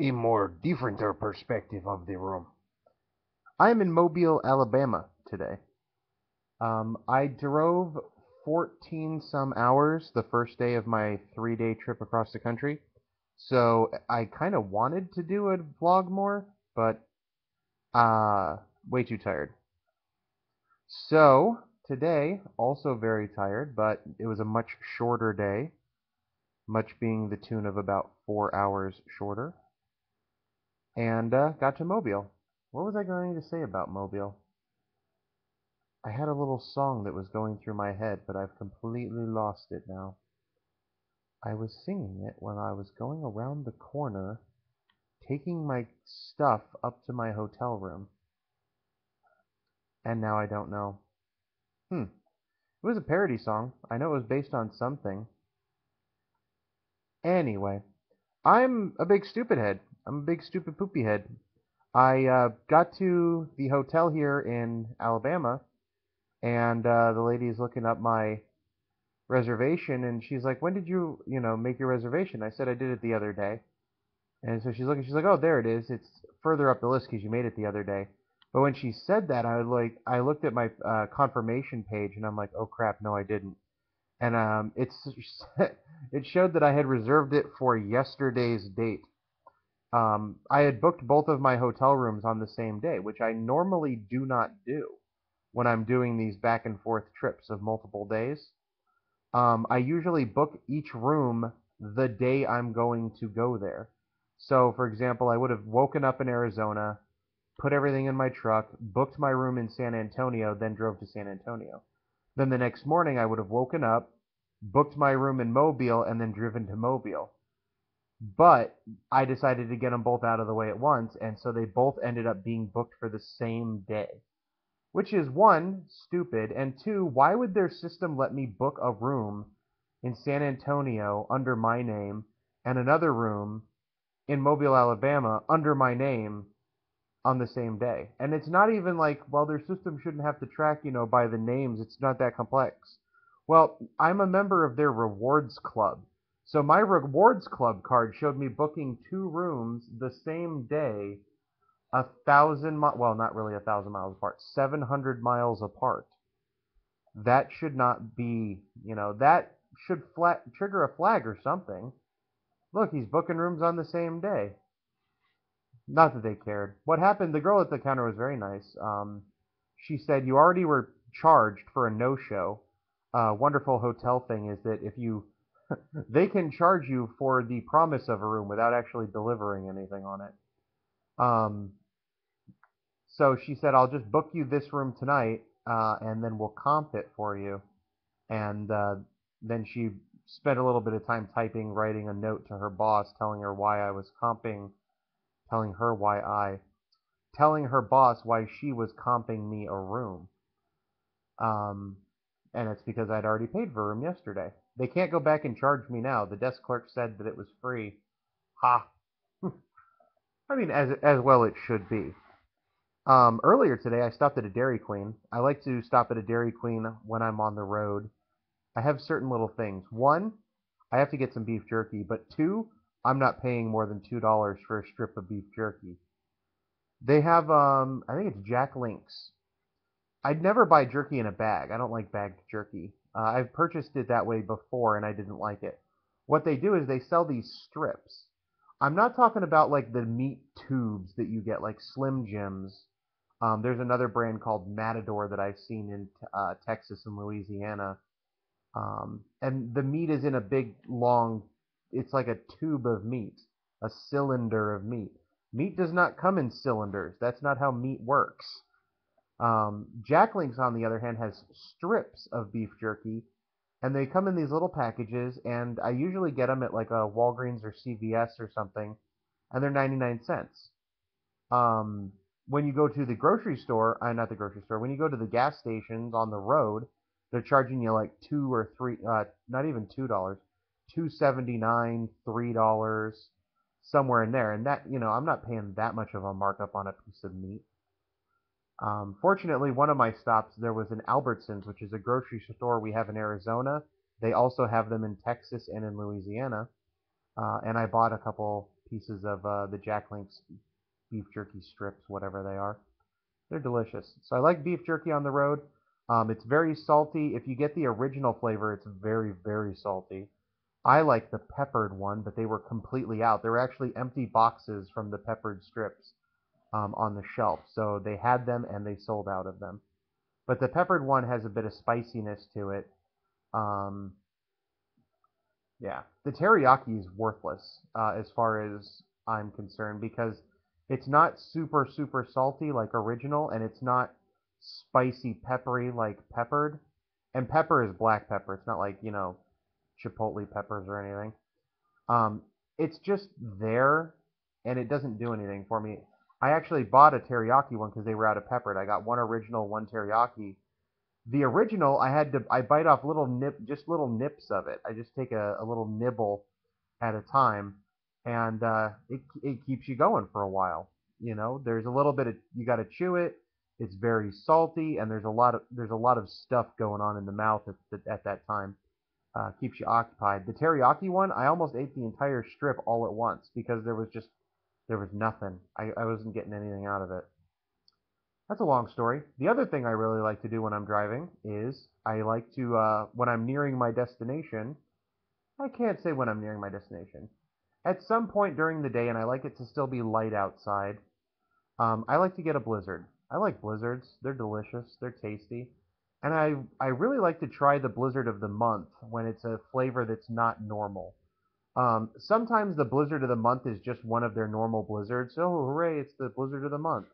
a more different perspective of the room. I am in Mobile, Alabama today. I drove 14 some hours the first day of my 3 day trip across the country. So I kind of wanted to do a vlog more, but way too tired. So today, also very tired, but it was a much shorter day, much being the tune of about 4 hours shorter, and got to Mobile. What was I going to say about Mobile? I had a little song that was going through my head, but I've completely lost it now. I was singing it when I was going around the corner, taking my stuff up to my hotel room, and now I don't know. Hmm. It was a parody song. I know it was based on something. Anyway, I'm a big stupid head. I'm a big stupid poopy head. I got to the hotel here in Alabama, and the lady is looking up my reservation, and she's like, "When did you make your reservation?" I said I did it the other day, and so she's looking. She's like, "Oh, there it is. It's further up the list because you made it the other day." But when she said that, I looked at my confirmation page, and I'm like, "Oh crap, no, I didn't." And it showed that I had reserved it for yesterday's date. I had booked both of my hotel rooms on the same day, which I normally do not do when I'm doing these back and forth trips of multiple days. I usually book each room the day I'm going to go there. So, for example, I would have woken up in Arizona, put everything in my truck, booked my room in San Antonio, then drove to San Antonio. Then the next morning, I would have woken up, booked my room in Mobile, and then driven to Mobile. But I decided to get them both out of the way at once, and so they both ended up being booked for the same day. Which is one, stupid, and two, why would their system let me book a room in San Antonio under my name and another room in Mobile, Alabama under my name on the same day? And it's not even like, well, their system shouldn't have to track by the names. It's not that complex. Well, I'm a member of their rewards club. So my rewards club card showed me booking two rooms the same day, 1,000 well, not really 1,000 miles apart, 700 miles apart. That should not be, that should trigger a flag or something. Look, he's booking rooms on the same day. Not that they cared. What happened, the girl at the counter was very nice. She said, "You already were charged for a no-show. Wonderful hotel thing is that if you, they can charge you for the promise of a room without actually delivering anything on it. Um, so she said, I'll just book you this room tonight, and then we'll comp it for you. And then she spent a little bit of time typing, writing a note to her boss, telling her why I was comping, telling her why I, telling her boss why she was comping me a room. Um, and it's because I'd already paid for a room yesterday. They can't go back and charge me now. The desk clerk said that it was free. Ha! I mean, as well it should be. Earlier today, I stopped at a Dairy Queen. I like to stop at a Dairy Queen when I'm on the road. I have certain little things. One, I have to get some beef jerky, but two, I'm not paying more than $2 for a strip of beef jerky. They have, I think it's Jack Link's. I'd never buy jerky in a bag. I don't like bagged jerky. I've purchased it that way before and I didn't like it. What they do is they sell these strips. I'm not talking about like the meat tubes that you get, like Slim Jims. There's another brand called Matador that I've seen in Texas and Louisiana. And the meat is in a big, long, it's like a tube of meat, a cylinder of meat. Meat does not come in cylinders. That's not how meat works. Jack Link's, on the other hand, has strips of beef jerky, and they come in these little packages, and I usually get them at like a Walgreens or CVS or something, and they're 99 cents. When you go to the grocery store, not the grocery store, when you go to the gas stations on the road, they're charging you like two or three, not even $2, 2.79, $3, somewhere in there. And that, I'm not paying that much of a markup on a piece of meat. Fortunately, one of my stops, there was an Albertsons, which is a grocery store we have in Arizona. They also have them in Texas and in Louisiana. And I bought a couple. pieces of the Jack Link's beef jerky strips, whatever they are. They're delicious. So I like beef jerky on the road. It's very salty. If you get the original flavor, it's very, very salty. I like the peppered one, but they were completely out. There were actually empty boxes from the peppered strips on the shelf. So they had them and they sold out of them. But the peppered one has a bit of spiciness to it. Um, yeah, the teriyaki is worthless as far as I'm concerned because it's not super, super salty like original, and it's not spicy, peppery like peppered. And pepper is black pepper. It's not like, chipotle peppers or anything. Um, it's just there, and it doesn't do anything for me. I actually bought a teriyaki one because they were out of peppered. I got one original, one teriyaki. The original, I bite off just little nips of it. I just take a little nibble at a time, and it keeps you going for a while. There's a little bit of you got to chew it. It's very salty, and there's a lot of stuff going on in the mouth at that time. Keeps you occupied. The teriyaki one, I almost ate the entire strip all at once because there was nothing. I wasn't getting anything out of it. That's a long story. The other thing I really like to do when I'm driving is I like to, when I'm nearing my destination, I can't say when I'm nearing my destination. At some point during the day, and I like it to still be light outside, I like to get a blizzard. I like blizzards. They're delicious. They're tasty. And I really like to try the blizzard of the month when it's a flavor that's not normal. Sometimes the blizzard of the month is just one of their normal blizzards. Oh, hooray, it's the blizzard of the month.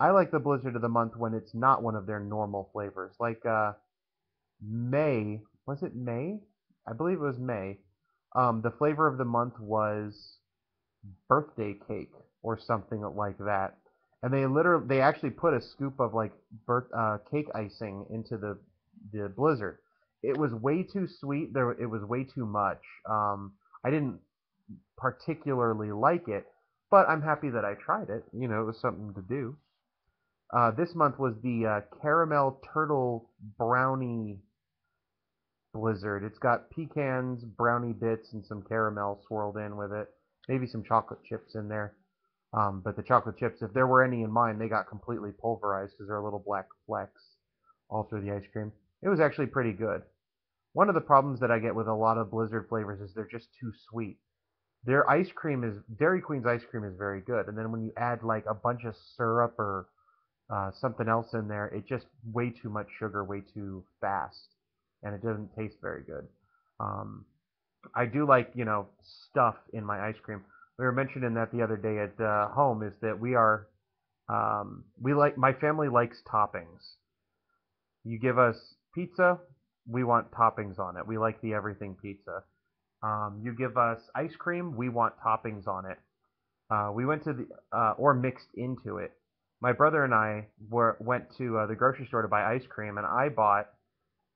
I like the blizzard of the month when it's not one of their normal flavors. Like May, was it May? I believe it was May. The flavor of the month was birthday cake or something like that. And they actually put a scoop of like cake icing into the blizzard. It was way too sweet. It was way too much. I didn't particularly like it, but I'm happy that I tried it. It was something to do. This month was the caramel turtle brownie blizzard. It's got pecans, brownie bits, and some caramel swirled in with it. Maybe some chocolate chips in there. But the chocolate chips, if there were any in mine, they got completely pulverized because they're little black flecks all through the ice cream. It was actually pretty good. One of the problems that I get with a lot of blizzard flavors is they're just too sweet. Dairy Queen's ice cream is very good, and then when you add like a bunch of syrup or something else in there, it just way too much sugar, way too fast, and it doesn't taste very good. Um, I do like, stuff in my ice cream. We were mentioning that the other day at home is that my family likes toppings. You give us pizza, we want toppings on it. We like the everything pizza. You give us ice cream, we want toppings on it. We went to or mixed into it. My brother and I went to the grocery store to buy ice cream, and I bought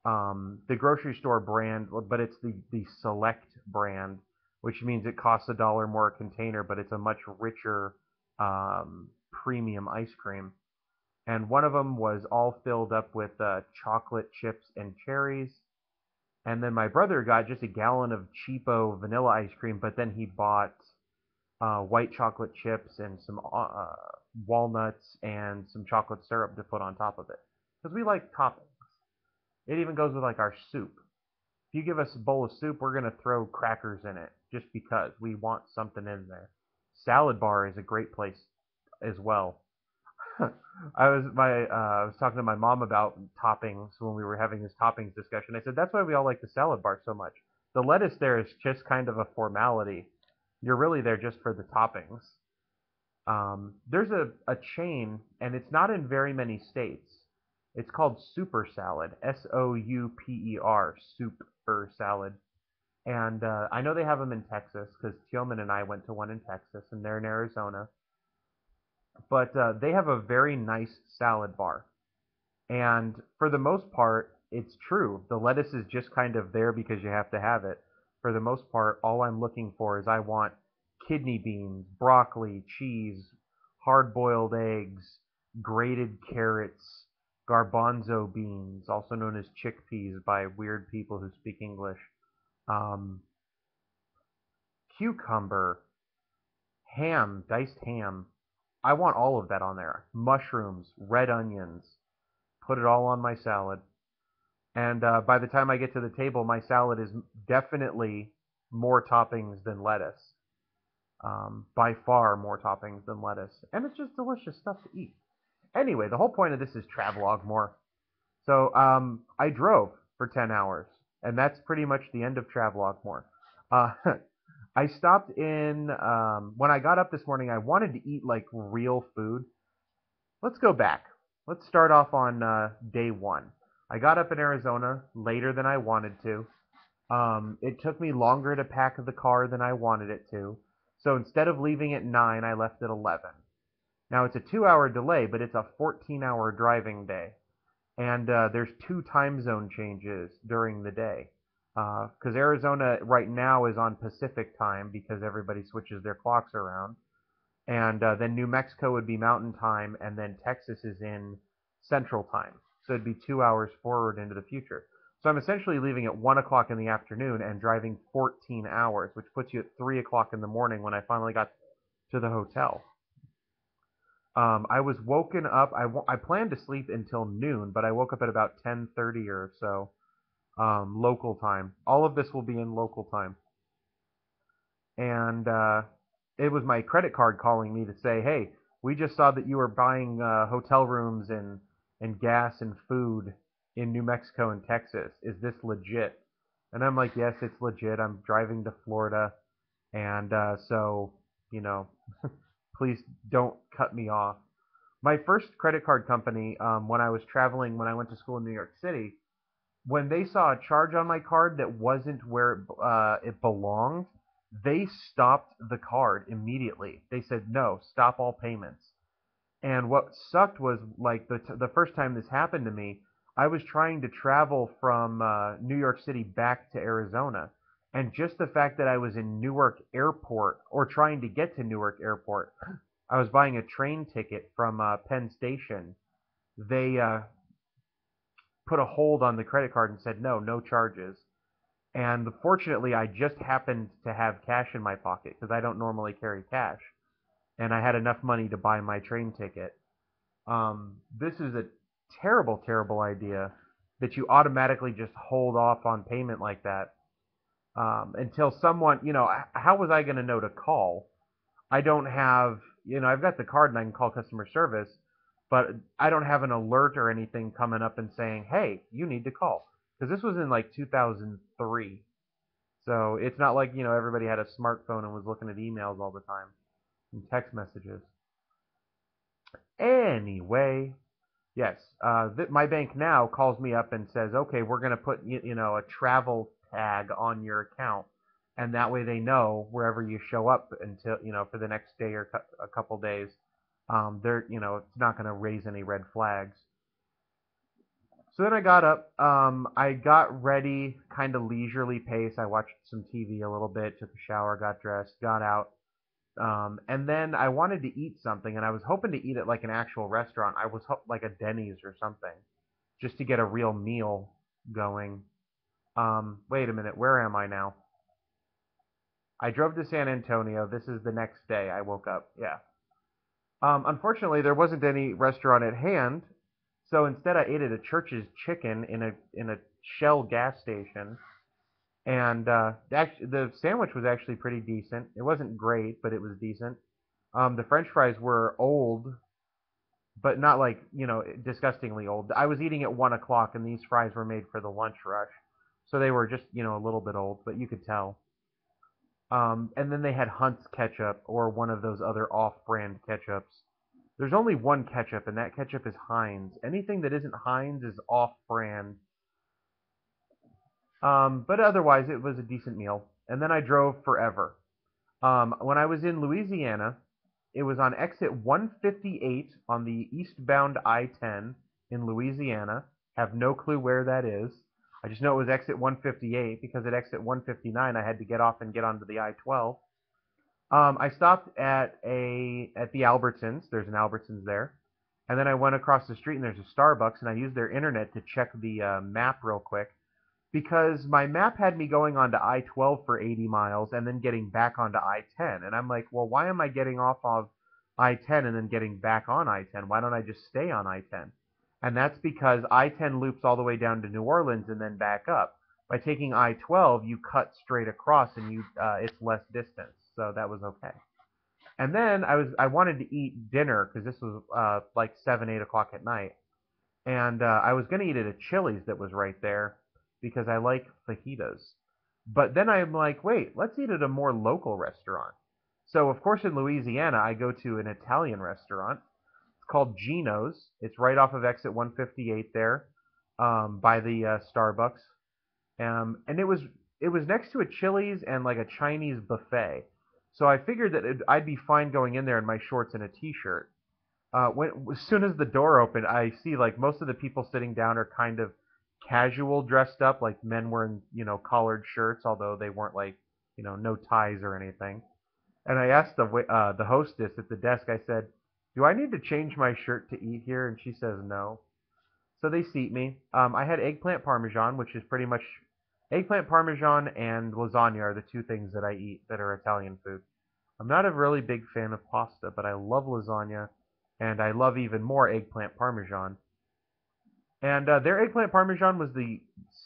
the grocery store brand, but it's the Select brand, which means it costs $1 more a container, but it's a much richer premium ice cream. And one of them was all filled up with chocolate chips and cherries. And then my brother got just a gallon of cheapo vanilla ice cream, but then he bought white chocolate chips and some walnuts and some chocolate syrup to put on top of it. Because we like toppings. It even goes with like our soup. If you give us a bowl of soup, we're going to throw crackers in it just because we want something in there. Salad bar is a great place as well. I was talking to my mom about toppings when we were having this toppings discussion. I said that's why we all like the salad bar so much. The lettuce there is just kind of a formality. You're really there just for the toppings. There's a chain, and it's not in very many states. It's called Super Salad, Souper, Super Salad. And I know they have them in Texas because Tillman and I went to one in Texas, and they're in Arizona. But they have a very nice salad bar. And for the most part, it's true. The lettuce is just kind of there because you have to have it. For the most part, all I'm looking for is I want kidney beans, broccoli, cheese, hard-boiled eggs, grated carrots, garbanzo beans, also known as chickpeas by weird people who speak English, um, cucumber, Ham, diced ham. I want all of that on there. Mushrooms, red onions. Put it all on my salad. And by the time I get to the table, my salad is definitely more toppings than lettuce. By far more toppings than lettuce. And it's just delicious stuff to eat. Anyway, the whole point of this is Travlogmore. So I drove for 10 hours, and that's pretty much the end of Travlogmore. Uh, I stopped in, when I got up this morning, I wanted to eat like real food. Let's go back. Let's start off on day one. I got up in Arizona later than I wanted to. It took me longer to pack the car than I wanted it to. So instead of leaving at 9, I left at 11. Now it's a 2-hour delay, but it's a 14-hour driving day. And there's 2 time zone changes during the day. Because Arizona right now is on Pacific time because everybody switches their clocks around. And then New Mexico would be Mountain Time, and then Texas is in Central Time. So it'd be 2 hours forward into the future. So I'm essentially leaving at 1 o'clock in the afternoon and driving 14 hours, which puts you at 3 o'clock in the morning when I finally got to the hotel. I was woken up. I planned to sleep until noon, but I woke up at about 10:30 or so, local time. All of this will be in local time. And it was my credit card calling me to say, hey, we just saw that you were buying hotel rooms and gas and food in New Mexico and Texas. Is this legit? And I'm like, yes, it's legit. I'm driving to Florida. And so, you know, please don't cut me off. My first credit card company, when I was traveling, when I went to school in New York City, when they saw a charge on my card that wasn't where it belonged, they stopped the card immediately. They said, no, stop all payments. And what sucked was, like, the first time this happened to me, I was trying to travel from New York City back to Arizona. And just the fact that I was in Newark Airport, or trying to get to Newark Airport, I was buying a train ticket from Penn Station. They put a hold on the credit card and said, no, no charges. And fortunately, I just happened to have cash in my pocket because I don't normally carry cash. And I had enough money to buy my train ticket. This is a terrible, terrible idea that you automatically just hold off on payment like that until someone, how was I going to know to call? I don't have, I've got the card and I can call customer service, but I don't have an alert or anything coming up and saying, hey, you need to call. Because this was in like 2003. So it's not like, everybody had a smartphone and was looking at emails all the time and text messages. Anyway, yes, my bank now calls me up and says, okay, we're going to put, a travel tag on your account. And that way they know wherever you show up until, for the next day or a couple days, it's not going to raise any red flags. So then I got up, I got ready, kind of leisurely pace. I watched some TV a little bit, took a shower, got dressed, got out. And then I wanted to eat something, and I was hoping to eat at like an actual restaurant. I was like a Denny's or something, just to get a real meal going. Wait a minute, where am I now? I drove to San Antonio. This is the next day I woke up. Yeah. Unfortunately, there wasn't any restaurant at hand, so instead I ate at a Church's Chicken in a Shell gas station. And the sandwich was actually pretty decent. It wasn't great, but it was decent. The French fries were old, but not like, disgustingly old. I was eating at 1 o'clock, and these fries were made for the lunch rush. So they were just, a little bit old, but you could tell. And then they had Hunt's ketchup, or one of those other off-brand ketchups. There's only one ketchup, and that ketchup is Heinz. Anything that isn't Heinz is off-brand. But otherwise, it was a decent meal. And then I drove forever. When I was in Louisiana, it was on exit 158 on the eastbound I-10 in Louisiana. Have no clue where that is. I just know it was exit 158 because at exit 159 I had to get off and get onto the I-12. I stopped at the Albertsons. There's an Albertsons there. And then I went across the street and there's a Starbucks, and I used their internet to check the map real quick. because my map had me going onto I-12 for 80 miles and then getting back onto I-10. And I'm like, well, why am I getting off of I-10 and then getting back on I-10? Why don't I just stay on I-10? And that's because I-10 loops all the way down to New Orleans and then back up. By taking I-12, you cut straight across and it's less distance. So that was okay. And then I wanted to eat dinner because this was like 7, 8 o'clock at night. And I was going to eat at a Chili's that was right there because I like fajitas. But then I'm like, wait, let's eat at a more local restaurant. So, of course, in Louisiana, I go to an Italian restaurant. It's called Gino's. It's right off of exit 158 there, by the Starbucks. And it was next to a Chili's and like a Chinese buffet. So I figured that I'd be fine going in there in my shorts and a t-shirt. As soon as the door opened, I see like most of the people sitting down are kind of casual dressed up, like men wearing collared shirts, although they weren't like no ties or anything. And I asked the hostess at the desk. I said, "Do I need to change my shirt to eat here?" And she says no. So they seat me. I had eggplant parmesan, which is pretty much eggplant parmesan and lasagna are the two things that I eat that are Italian food. I'm not a really big fan of pasta, but I love lasagna, and I love even more eggplant parmesan. And their eggplant parmesan was the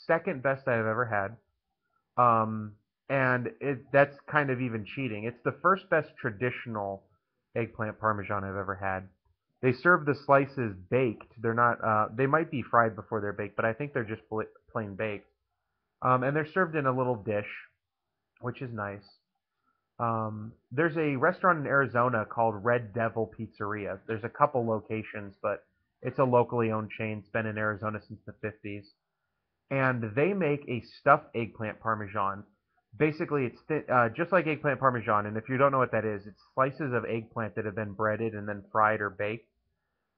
second best I've ever had. Um, and that's kind of even cheating. It's the first best traditional eggplant parmesan I've ever had. They serve the slices baked. They're not. They might be fried before they're baked, but I think they're just plain baked. And they're served in a little dish, which is nice. There's a restaurant in Arizona called Red Devil Pizzeria. There's a couple locations, but it's a locally owned chain. It's been in Arizona since the 50s. And they make a stuffed eggplant parmesan. Basically, it's just like eggplant parmesan. And if you don't know what that is, it's slices of eggplant that have been breaded and then fried or baked.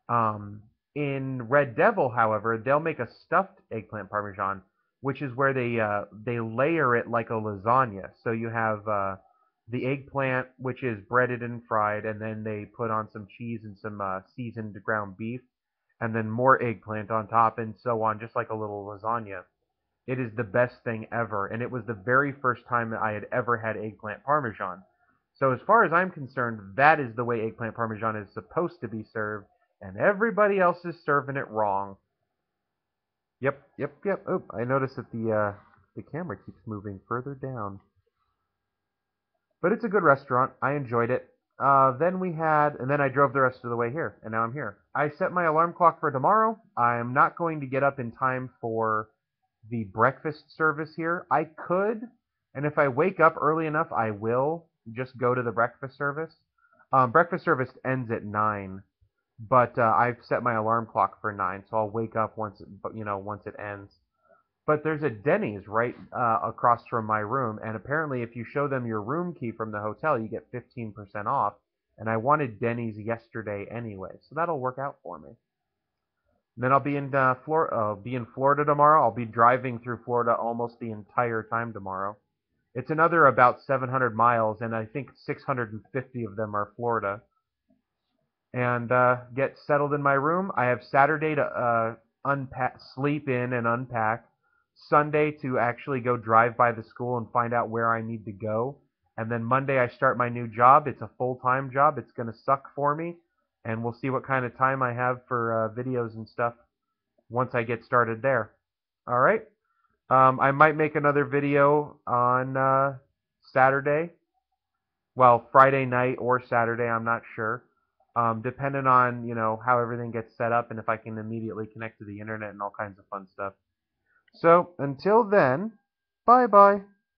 Um, in Red Devil, however, they'll make a stuffed eggplant parmesan, which is where they layer it like a lasagna. So you have the eggplant, which is breaded and fried, and then they put on some cheese and some seasoned ground beef, and then more eggplant on top, and so on, just like a little lasagna. It is the best thing ever, and it was the very first time that I had ever had eggplant parmesan. So as far as I'm concerned, that is the way eggplant parmesan is supposed to be served, and everybody else is serving it wrong. Yep, yep, yep. Oh, I noticed that the camera keeps moving further down. But it's a good restaurant. I enjoyed it. And then I drove the rest of the way here, and now I'm here. I set my alarm clock for tomorrow. I am not going to get up in time for the breakfast service here. I could, and if I wake up early enough, I will just go to the breakfast service. Breakfast service ends at 9, but I've set my alarm clock for 9, so I'll wake up once it ends. But there's a Denny's right across from my room, and apparently if you show them your room key from the hotel, you get 15% off. And I wanted Denny's yesterday anyway, so that'll work out for me. And then I'll be in Florida tomorrow. I'll be driving through Florida almost the entire time tomorrow. It's another about 700 miles, and I think 650 of them are Florida. And get settled in my room. I have Saturday to unpack, sleep in, and unpack. Sunday to actually go drive by the school and find out where I need to go. And then Monday I start my new job. It's a full-time job. It's going to suck for me. And we'll see what kind of time I have for videos and stuff once I get started there. All right. I might make another video on Saturday. Well, Friday night or Saturday, I'm not sure. Depending on, how everything gets set up and if I can immediately connect to the internet and all kinds of fun stuff. So, until then, bye-bye.